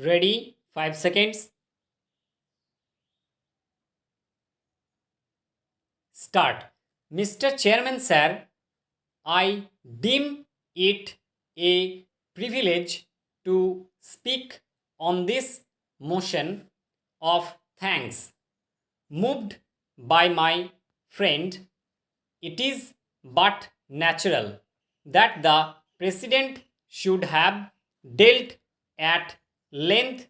Ready? 5 seconds. Start. Mr. Chairman, sir, I deem it a privilege to speak on this motion of thanks moved by my friend. It is but natural that the President should have dealt at length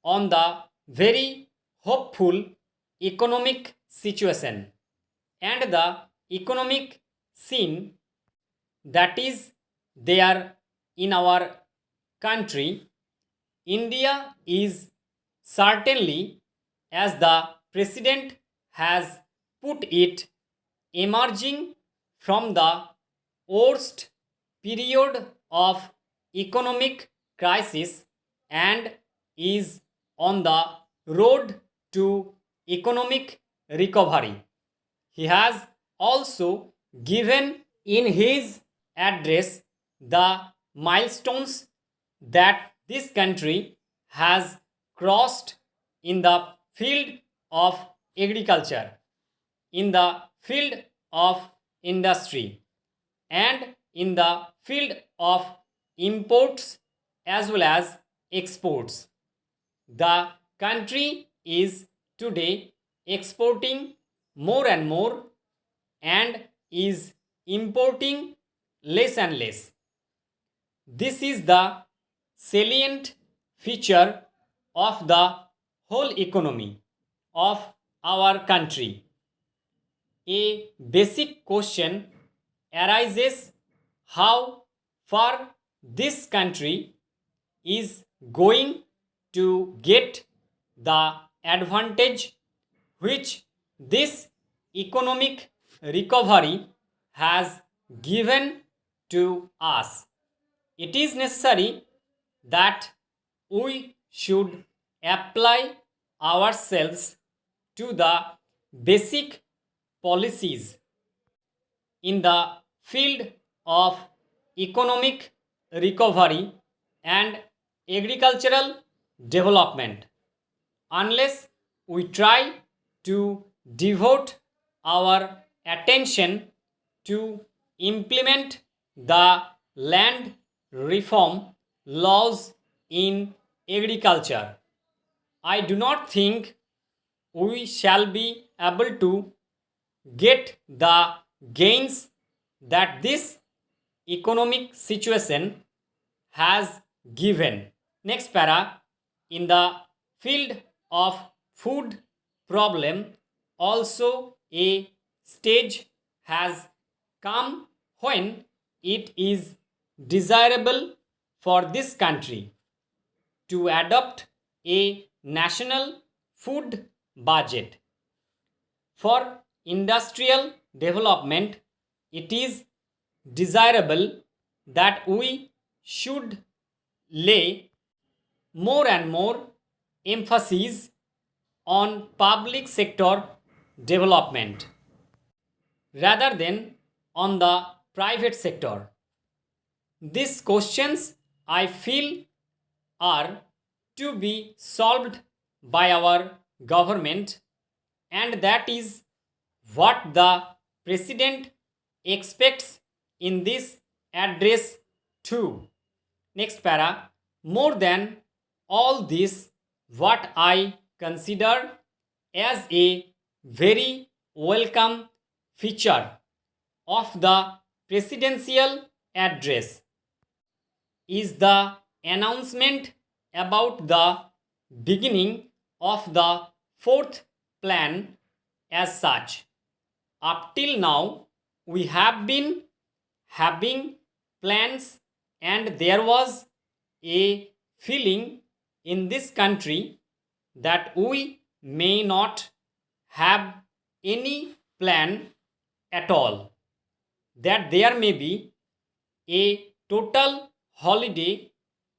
on the very hopeful economic situation and the economic scene that is there in our country. India is certainly, as the President has put it, emerging from the worst period of economic crisis and is on the road to economic recovery. He has also given in his address the milestones that this country has crossed in the field of agriculture, in the field of industry, and in the field of imports as well as exports. The country is today exporting more and more and is importing less and less. This is the salient feature of the whole economy of our country. A basic question arises: how far this country is going to get the advantage which this economic recovery has given to us. It is necessary that we should apply ourselves to the basic policies in the field of economic recovery and agricultural development. Unless we try to devote our attention to implement the land reform laws in agriculture, I do not think we shall be able to get the gains that this economic situation has given. Next para, in the field of food problem, also a stage has come when it is desirable for this country to adopt a national food budget. For industrial development, it is desirable that we should lay more and more emphasis on public sector development rather than on the private sector. These questions, I feel, are to be solved by our government, and that is what the President expects in this address too. Next para, more than all this, what I consider as a very welcome feature of the presidential address is the announcement about the beginning of the fourth plan as such. Up till now, we have been having plans, and there was a feeling in this country that we may not have any plan at all, that there may be a total holiday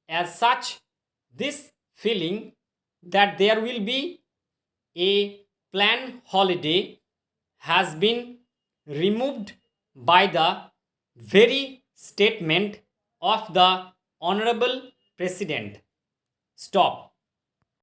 as such. This feeling that there will be a planned holiday has been removed by the very statement of the Honorable President. stop.